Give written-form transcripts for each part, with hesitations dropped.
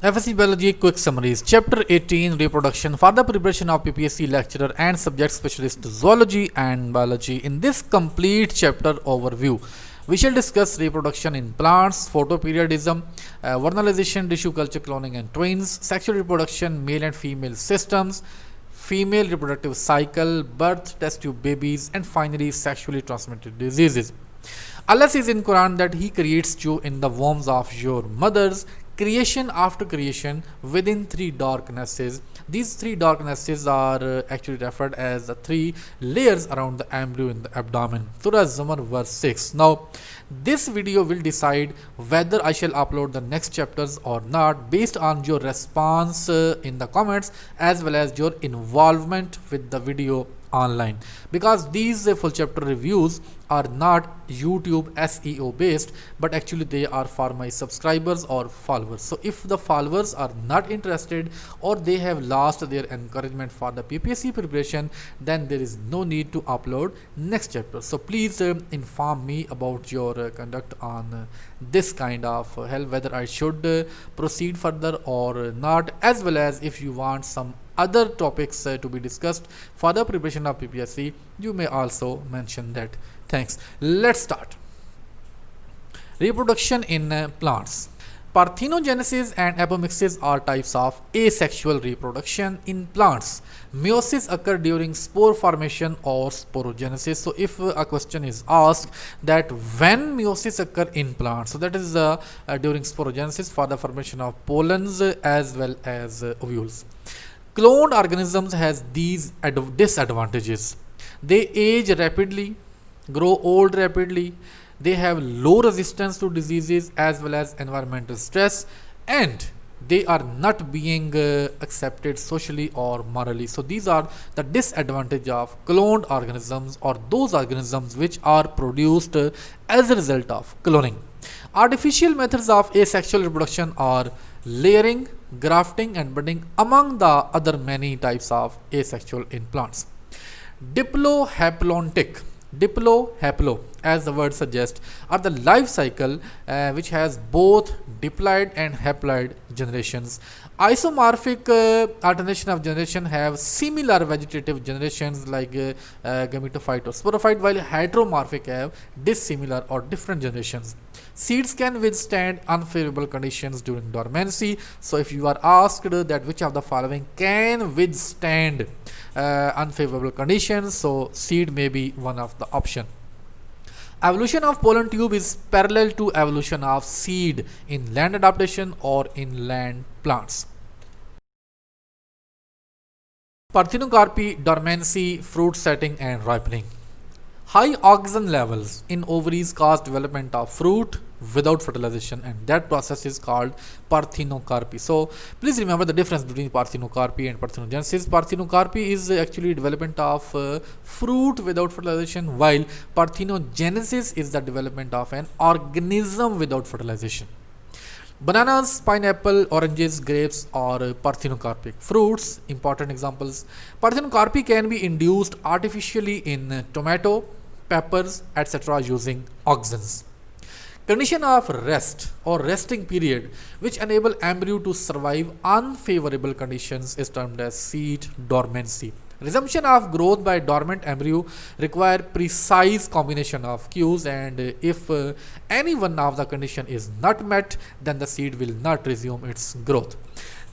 FSc Biology quick summaries. Chapter 18 Reproduction for the preparation of PPSC lecturer and subject specialist Zoology and Biology. In this complete chapter overview, we shall discuss reproduction in plants, photoperiodism, vernalization, tissue culture, cloning and twins, sexual reproduction, male and female systems, female reproductive cycle, birth, test tube babies, and finally sexually transmitted diseases. Allah says in Quran that He creates you in the wombs of your mothers, creation after creation within three darknesses. These three darknesses are actually referred as the three layers around the embryo in the abdomen. Surah Zumar verse 6. Now, this video will decide whether I shall upload the next chapters or not based on your response in the comments as well as your involvement with the video online, because these full chapter reviews are not YouTube SEO based, but actually they are for my subscribers or followers. So if the followers are not interested or they have lost their encouragement for the PPSC preparation, then there is no need to upload next chapter. So please inform me about your conduct on this kind of help, whether I should proceed further or not, as well as if you want some other topics to be discussed for the preparation of PPSC, you may also mention that. Thanks. Let's start. Reproduction in plants. Parthenogenesis and apomixis are types of asexual reproduction in plants. Meiosis occur during spore formation or sporogenesis. So if a question is asked that when meiosis occur in plants, so that is during sporogenesis for the formation of pollens as well as ovules. Cloned organisms has these disadvantages. They age rapidly, grow old rapidly, they have low resistance to diseases as well as environmental stress, and they are not being accepted socially or morally. So these are the disadvantage of cloned organisms, or those organisms which are produced as a result of cloning. Artificial methods of asexual reproduction are layering, grafting and budding, among the other many types of asexual in plants. Diplohaplontic, diplohaplo as the word suggests, are the life cycle which has both diploid and haploid generations. Isomorphic alternation of generation have similar vegetative generations like gametophyte or sporophyte, while heteromorphic have dissimilar or different generations. Seeds can withstand unfavorable conditions during dormancy. So if you are asked that which of the following can withstand unfavorable conditions, so seed may be one of the option. Evolution of pollen tube is parallel to evolution of seed in land adaptation or in land plants. Parthenocarpy, dormancy, fruit setting and ripening. High oxygen levels in ovaries cause development of fruit without fertilization, and that process is called parthenocarpy. So please remember the difference between parthenocarpy and parthenogenesis. Parthenocarpy is actually development of fruit without fertilization, while parthenogenesis is the development of an organism without fertilization. Bananas, pineapple, oranges, grapes are parthenocarpic fruits. Important examples. Parthenocarpy can be induced artificially in tomato, peppers, etc. using auxins. Condition of rest or resting period which enable embryo to survive unfavorable conditions is termed as seed dormancy. Resumption of growth by dormant embryo require precise combination of cues, and if any one of the condition is not met, then the seed will not resume its growth.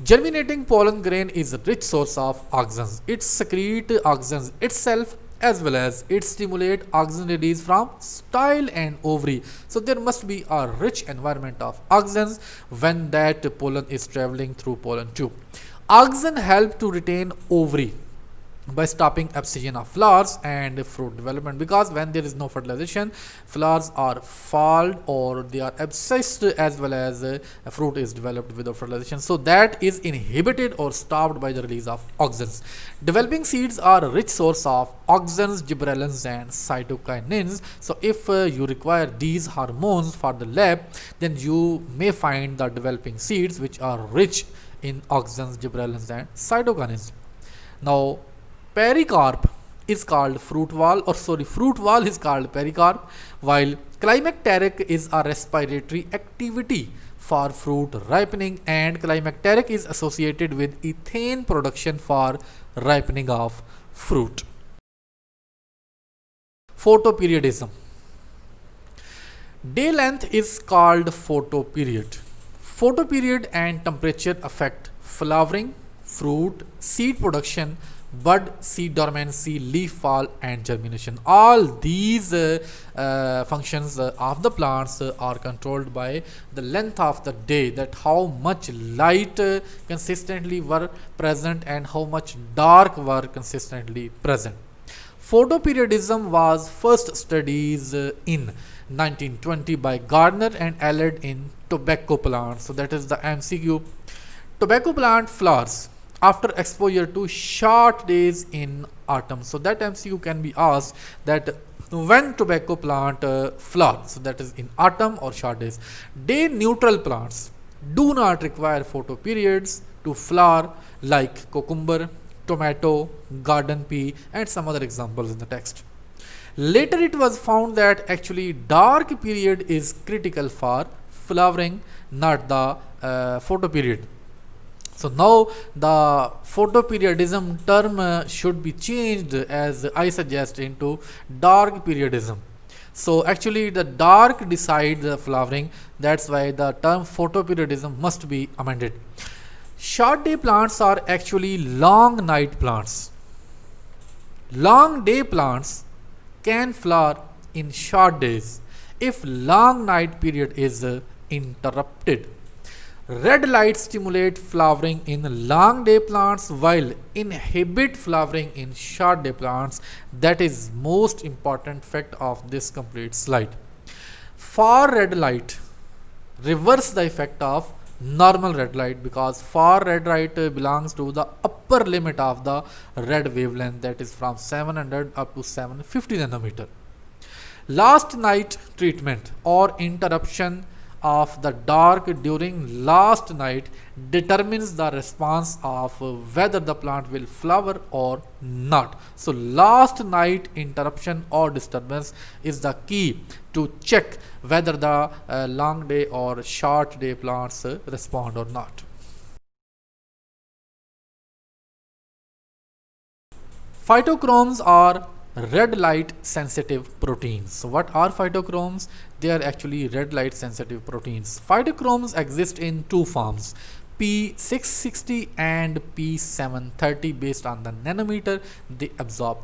Germinating pollen grain is a rich source of auxins. It secretes auxins itself as well as it stimulates auxin release from style and ovary. So there must be a rich environment of auxins when that pollen is traveling through pollen tube. Auxin help to retain ovary by stopping abscission of flowers and fruit development, because when there is no fertilization, flowers are falled or they are abscissed as well as fruit is developed without fertilization. So that is inhibited or stopped by the release of auxins. Developing seeds are a rich source of auxins, gibberellins and cytokinins. So if you require these hormones for the lab, then you may find the developing seeds which are rich in auxins, gibberellins and cytokinins. Now pericarp is called fruit wall, fruit wall is called pericarp, while climacteric is a respiratory activity for fruit ripening, and climacteric is associated with ethane production for ripening of fruit. Photoperiodism. Day length is called photoperiod. Photoperiod and temperature affect flowering, fruit, seed production, bud, seed dormancy, leaf fall, and germination. All these functions of the plants are controlled by the length of the day, that how much light consistently were present and how much dark were consistently present. Photoperiodism was first studied in 1920 by Gardner and Allard in tobacco plants. So that is the MCQ. Tobacco plant flowers after exposure to short days in autumn. So that MCQ can be asked, that when tobacco plant flowers, so that is in autumn or short days. Day neutral plants do not require photoperiods to flower, like cucumber, tomato, garden pea, and some other examples in the text. Later it was found that actually dark period is critical for flowering, not the photoperiod. So now the photoperiodism term should be changed, as I suggest, into dark periodism. So actually the dark decides the flowering, that's why the term photoperiodism must be amended. Short day plants are actually long night plants. Long day plants can flower in short days if long night period is interrupted. Red light stimulate flowering in long day plants while inhibit flowering in short day plants. That is most important fact of this complete slide. Far red light reverse the effect of normal red light, because far red light belongs to the upper limit of the red wavelength, that is from 700 up to 750 nanometer. Last night treatment or interruption of the dark during last night determines the response of whether the plant will flower or not. So last night interruption or disturbance is the key to check whether the long day or short day plants respond or not. Phytochromes are red light sensitive proteins. So what are phytochromes? They are actually red light sensitive proteins. Phytochromes exist in two forms, P660 and P730, based on the nanometer they absorb.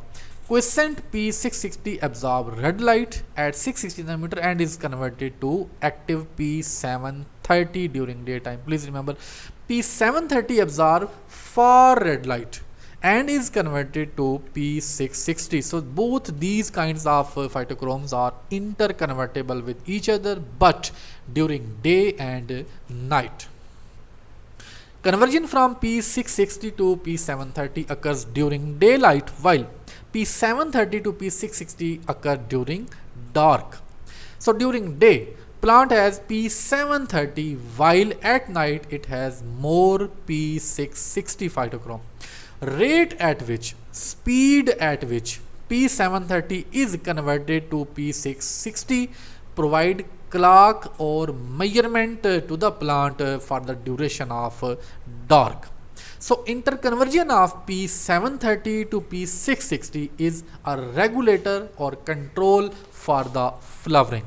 Quiescent P660 absorb red light at 660 nanometer and is converted to active P730 during daytime. Please remember, P730 absorb far red light and is converted to P660. So both these kinds of phytochromes are interconvertible with each other, but during day and night. Conversion from P660 to P730 occurs during daylight, while P730 to P660 occur during dark. So during day, plant has P730, while at night it has more P660 phytochrome. Rate at which, speed at which P730 is converted to P660 provide clock or measurement to the plant for the duration of dark. So interconversion of P730 to P660 is a regulator or control for the flowering.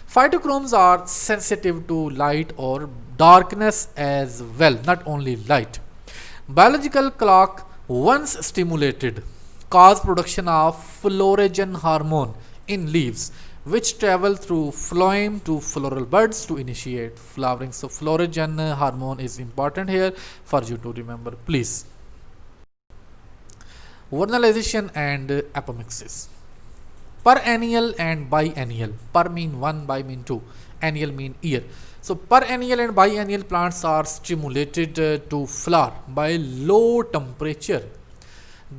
Phytochromes are sensitive to light or darkness as well, not only light. Biological clock, once stimulated, cause production of floragen hormone in leaves, which travel through phloem to floral buds to initiate flowering. So floragen hormone is important here for you to remember, please. Vernalization and apomixis. Perennial and biennial. Per mean 1, bi mean 2, annual mean year. So perennial and biennial plants are stimulated to flower by low temperature.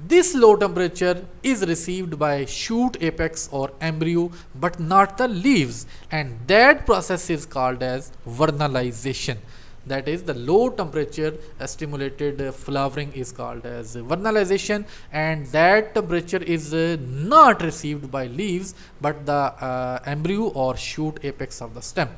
This low temperature is received by shoot apex or embryo, but not the leaves, and that process is called as vernalization. that is the low temperature stimulated flowering is called as vernalization, and that temperature is not received by leaves but the embryo or shoot apex of the stem.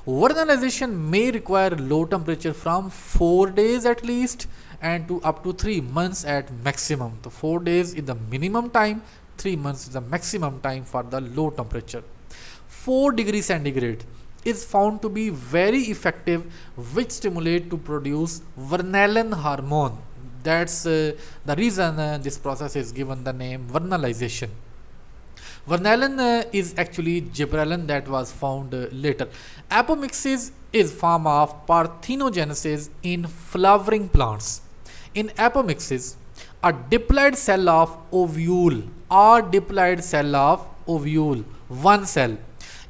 Vernalization may require low temperature from 4 days at least and to up to 3 months at maximum. So 4 days is the minimum time, 3 months is the maximum time for the low temperature. 4 degrees centigrade is found to be very effective, which stimulate to produce vernalin hormone. That's the reason this process is given the name vernalization. Vernalin is actually gibberellin that was found later. Apomixis is form of parthenogenesis in flowering plants. In apomixis, a diploid cell of ovule one cell,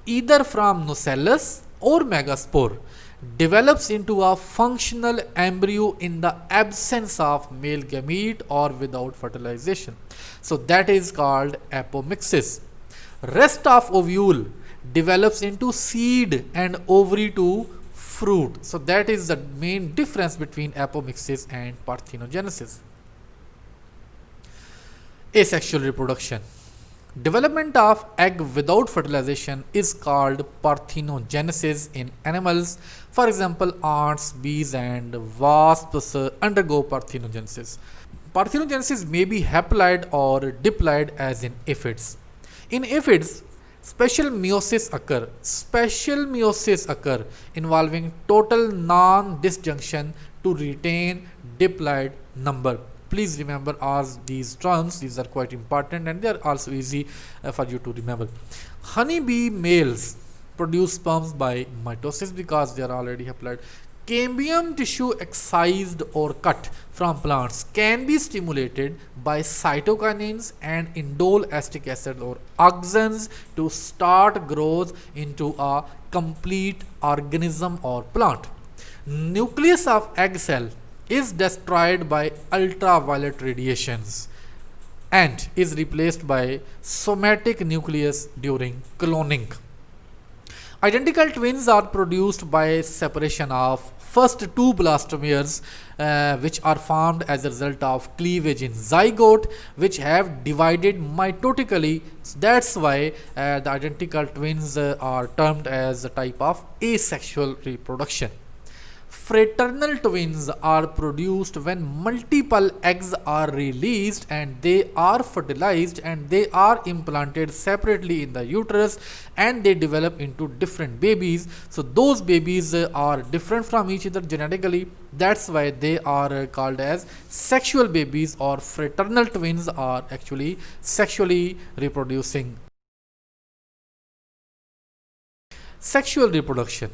either from nucellus or megaspore, develops into a functional embryo in the absence of male gamete or without fertilization. So that is called apomixis. Rest of ovule develops into seed and ovary to fruit. So that is the main difference between apomixis and parthenogenesis. Asexual reproduction. Development of egg without fertilization is called parthenogenesis in animals. For example, ants, bees and wasps undergo parthenogenesis. Parthenogenesis may be haploid or diploid as in aphids. In aphids, special meiosis occur involving total non-disjunction to retain diploid number. Please remember all these terms, these are quite important and they are also easy for you to remember. Honeybee males produce sperms by mitosis because they are already haploid. Cambium tissue excised or cut from plants can be stimulated by cytokinins and indole acetic acid or auxins to start growth into a complete organism or plant. Nucleus of egg cell is destroyed by ultraviolet radiations and is replaced by somatic nucleus during cloning. Identical twins are produced by separation of first two blastomeres which are formed as a result of cleavage in zygote, which have divided mitotically. That's why the identical twins are termed as a type of asexual reproduction. Fraternal twins are produced when multiple eggs are released and they are fertilized and they are implanted separately in the uterus and they develop into different babies. So those babies are different from each other genetically. That's why they are called as sexual babies, or fraternal twins are actually sexually reproducing. Sexual reproduction.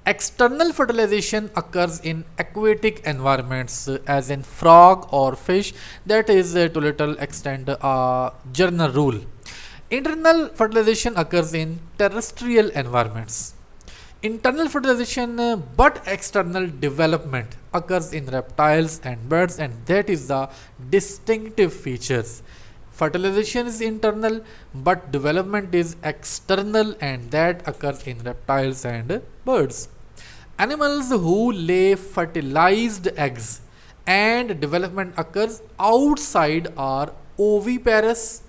External fertilization occurs in aquatic environments as in frog or fish. That is to little extent a general rule. Internal fertilization occurs in terrestrial environments. Internal fertilization but external development occurs in reptiles and birds, and that is the distinctive features. Fertilization is internal but development is external, and that occurs in reptiles and birds. Animals who lay fertilized eggs and development occurs outside are oviparous.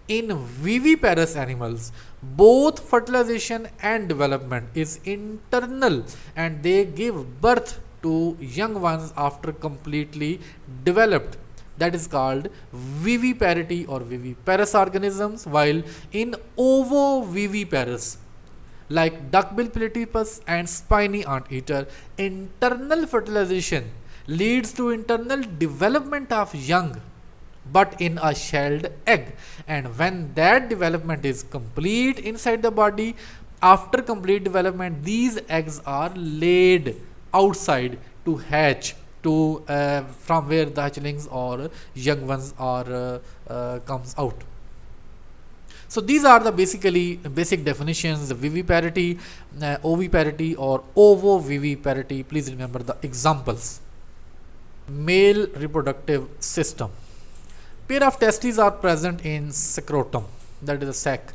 In viviparous animals, both fertilization and development is internal and they give birth to young ones after completely developed. That is called viviparity or viviparous organisms, while in ovoviviparous, like duckbill platypus and spiny anteater, internal fertilization leads to internal development of young but in a shelled egg, and when that development is complete inside the body, after complete development these eggs are laid outside to hatch to from where the hatchlings or young ones are comes out. So these are the basic definitions: viviparity, oviparity or ovoviviparity. Please remember the examples. Male reproductive system. Pair of testes are present in scrotum, that is a sac.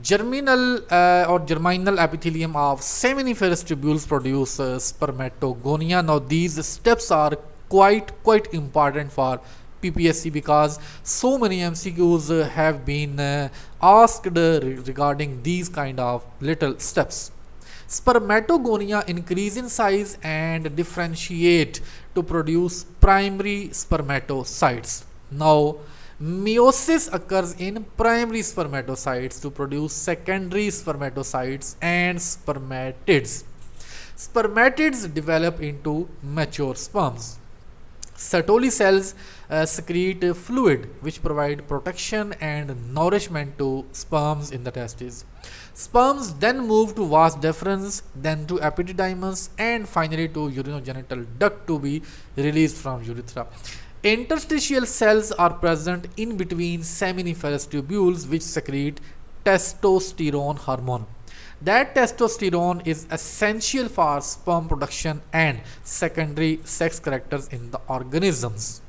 Germinal or germinal epithelium of seminiferous tubules produce spermatogonia. Now these steps are quite important for PPSC because so many MCQs have been asked regarding these kind of little steps. Spermatogonia increase in size and differentiate to produce primary spermatocytes. Now, meiosis occurs in primary spermatocytes to produce secondary spermatocytes and spermatids. Spermatids develop into mature sperms. Sertoli cells secrete fluid which provide protection and nourishment to sperms in the testes. Sperms then move to vas deferens, then to epididymis, and finally to urinogenital duct to be released from urethra. Interstitial cells are present in between seminiferous tubules which secrete testosterone hormone. That testosterone is essential for sperm production and secondary sex characters in the organisms.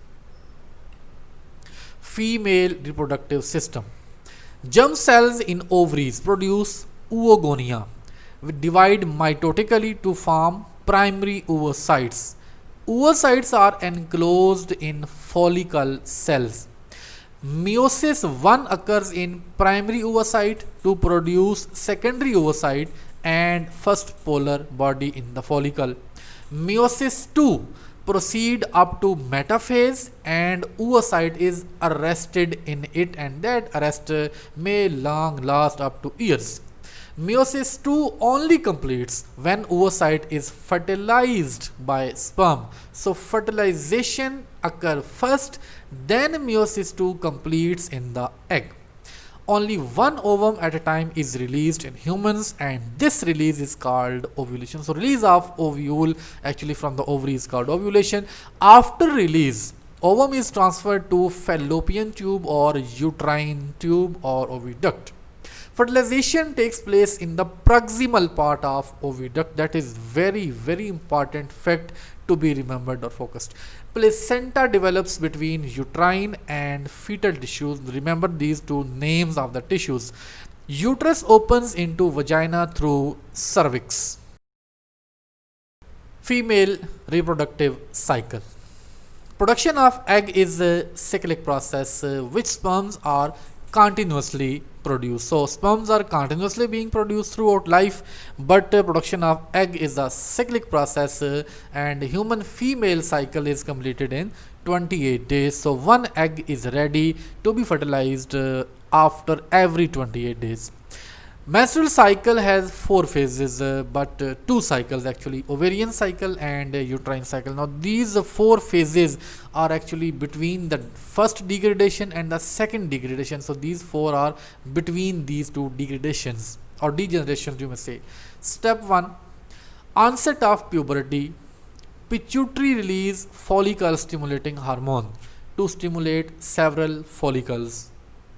Female reproductive system. Germ cells in ovaries produce oogonia, which divide mitotically to form primary oocytes. Oocytes are enclosed in follicle cells. Meiosis 1 occurs in primary oocyte to produce secondary oocyte and first polar body in the follicle. Meiosis 2 proceed up to metaphase and oocyte is arrested in it, and that arrest may long last up to years. Meiosis 2 only completes when oocyte is fertilized by sperm. So fertilization occurs first, then meiosis 2 completes in the egg. Only one ovum at a time is released in humans, and this release is called ovulation. So release of ovule actually from the ovary is called ovulation. After release, ovum is transferred to fallopian tube or uterine tube or oviduct. Fertilization takes place in the proximal part of oviduct. That is very important fact to be remembered or focused. Placenta develops between uterine and fetal tissues. Remember these two names of the tissues. Uterus opens into vagina through cervix. Female reproductive cycle. Production of egg is a cyclic process which sperms are continuously produced. So sperms are continuously being produced throughout life, but production of egg is a cyclic process and human female cycle is completed in 28 days. So one egg is ready to be fertilized after every 28 days. Menstrual cycle has 4 phases, but 2 cycles actually, ovarian cycle and uterine cycle. Now these 4 phases are actually between the first degradation and the second degradation. So these 4 are between these 2 degradations or degenerations you may say. Step 1, onset of puberty. Pituitary release follicle stimulating hormone to stimulate several follicles.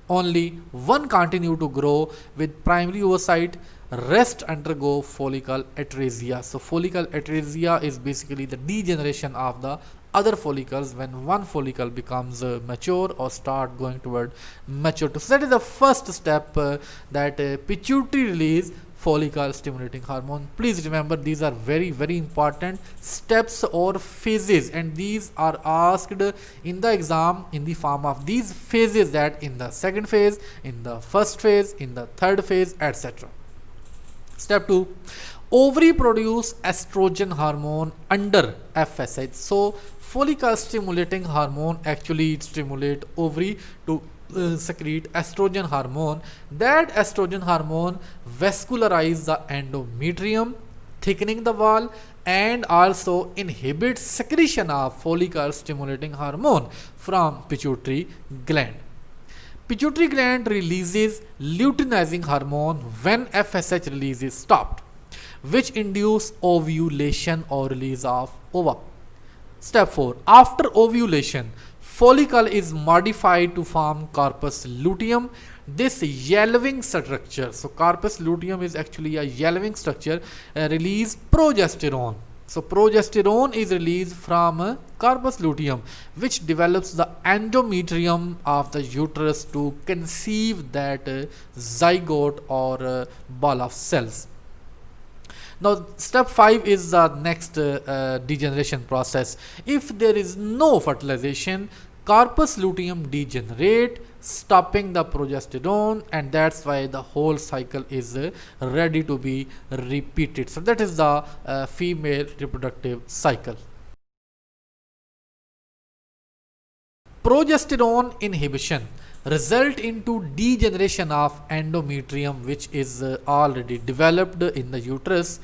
Only one continue to grow with primary oocyte, rest undergo follicle atresia. So follicle atresia is basically the degeneration of the other follicles when one follicle becomes mature or start going toward maturity. So that is the first step, that pituitary release follicle stimulating hormone. Please remember these are very important steps or phases, and these are asked in the exam in the form of these phases, that in the second phase, in the first phase, in the third phase, etc. Step 2, ovary produce estrogen hormone under FSH. So follicle stimulating hormone actually stimulate ovary to secrete estrogen hormone. That estrogen hormone vascularize the endometrium, thickening the wall, and also inhibits secretion of follicle stimulating hormone from pituitary gland. Pituitary gland releases luteinizing hormone when FSH release is stopped, which induce ovulation or release of ova. Step 4, after ovulation, follicle is modified to form corpus luteum. This yellowing structure, so corpus luteum is actually a yellowing structure, release progesterone. So progesterone is released from corpus luteum, which develops the endometrium of the uterus to conceive that zygote or ball of cells. Now step 5 is the next degeneration process. If there is no fertilization, corpus luteum degenerate, stopping the progesterone, and that's why the whole cycle is ready to be repeated. So that is the female reproductive cycle. Progesterone inhibition result into degeneration of endometrium, which is already developed in the uterus.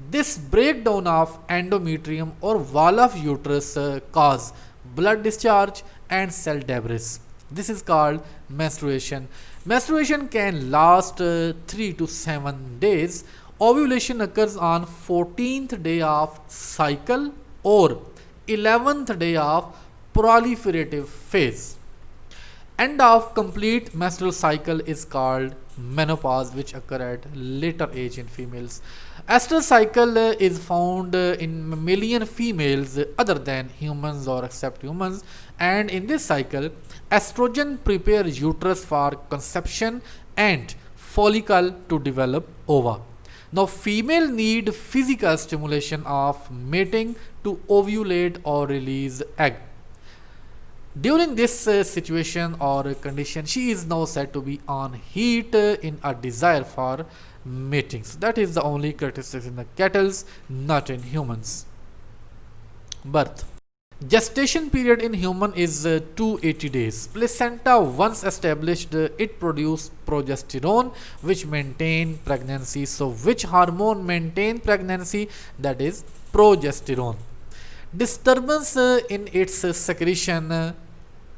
This breakdown of endometrium or wall of uterus cause blood discharge and cell debris. This is called menstruation. Menstruation can last 3 to 7 days. Ovulation occurs on 14th day of cycle or 11th day of proliferative phase. End of complete menstrual cycle is called menopause, which occur at later age in females. Estrous cycle is found in mammalian females other than humans or except humans, and in this cycle estrogen prepares uterus for conception and follicle to develop ova. Now female need physical stimulation of mating to ovulate or release egg. During this situation or condition, she is now said to be on heat in a desire for mating. So that is the only characteristic in the cattle, not in humans. Birth. Gestation period in human is 280 days. Placenta once established, it produced progesterone which maintain pregnancy. So which hormone maintain pregnancy? That is progesterone. Disturbance in its secretion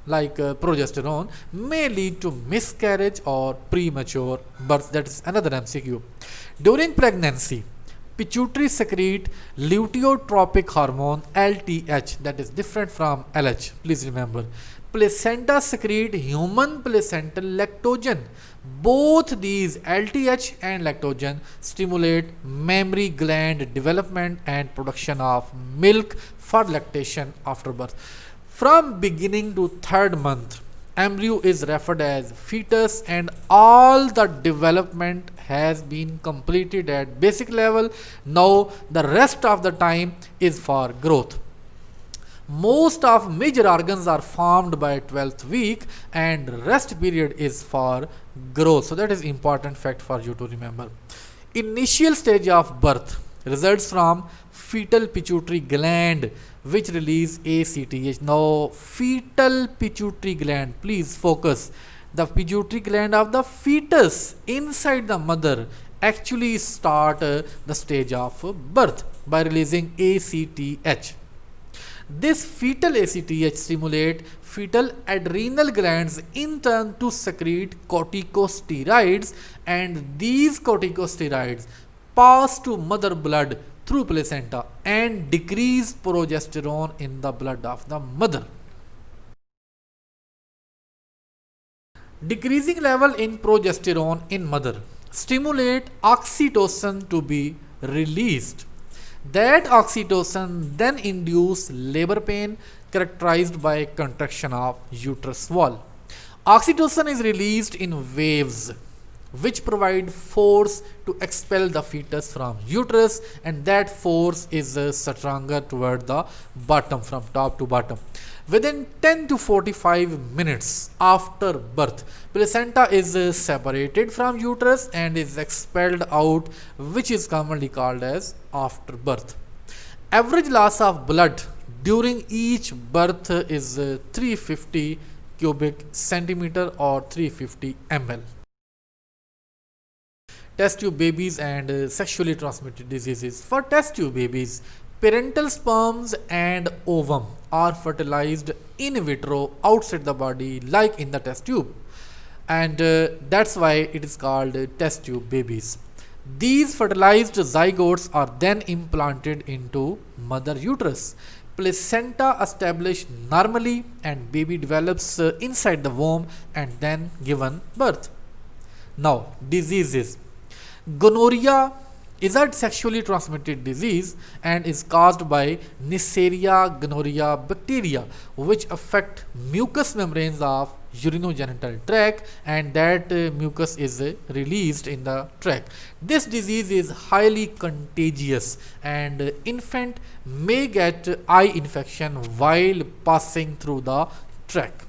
like progesterone may lead to miscarriage or premature birth. That is another MCQ. During pregnancy, pituitary secrete luteotropic hormone LTH, that is different from LH. Please remember. Placenta secrete human placental lactogen. Both these LTH and lactogen stimulate mammary gland development and production of milk for lactation after birth. From beginning to 3rd month, embryo is referred as fetus, and all the development has been completed at basic level. Now the rest of the time is for growth. Most of major organs are formed by 12th week and rest period is for growth. So that is important fact for you to remember. Initial stage of birth results from fetal pituitary gland which release ACTH. Now fetal pituitary gland, please focus, the pituitary gland of the fetus inside the mother actually start the stage of birth by releasing ACTH. This fetal ACTH stimulate fetal adrenal glands in turn to secrete corticosteroids, and these corticosteroids pass to mother blood through placenta and decrease progesterone in the blood of the mother. Decreasing level in progesterone in mother stimulate oxytocin to be released. That oxytocin then induce labor pain characterized by contraction of uterus wall. Oxytocin is released in waves which provide force to expel the fetus from uterus, and that force is stronger toward the bottom, from top to bottom. Within 10 to 45 minutes after birth, placenta is separated from uterus and is expelled out, which is commonly called as after birth. Average loss of blood during each birth is 350 cubic centimeter or 350 ml. Test tube babies and sexually transmitted diseases. For test tube babies, parental sperms and ovum are fertilized in vitro outside the body like in the test tube, and that's why it is called test tube babies. These fertilized zygotes are then implanted into mother uterus. Placenta established normally and baby develops inside the womb and then given birth. Now diseases. Gonorrhea is a sexually transmitted disease and is caused by Neisseria gonorrhea bacteria, which affect mucous membranes of urinogenital tract, and that mucus is released in the tract. This disease is highly contagious, and infant may get eye infection while passing through the tract.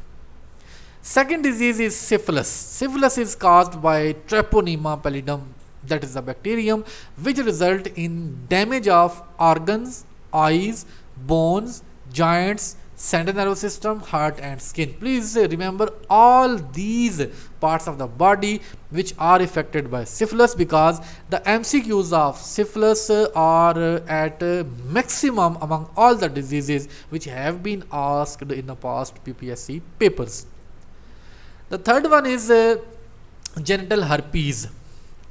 Second disease is syphilis. Syphilis is caused by Treponema pallidum, that is the bacterium, which result in damage of organs, eyes, bones, joints, central nervous system, heart and skin. Please remember all these parts of the body which are affected by syphilis, because the MCQs of syphilis are at maximum among all the diseases which have been asked in the past PPSC papers. The third one is genital herpes,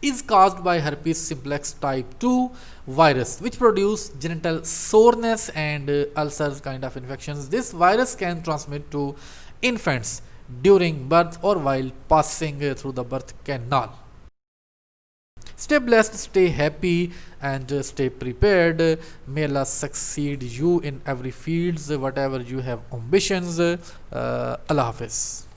is caused by herpes simplex type 2 virus, which produce genital soreness and ulcers kind of infections. This virus can transmit to infants during birth or while passing through the birth canal. Stay blessed, stay happy and stay prepared. May Allah succeed you in every field, whatever you have ambitions. Allah Hafiz.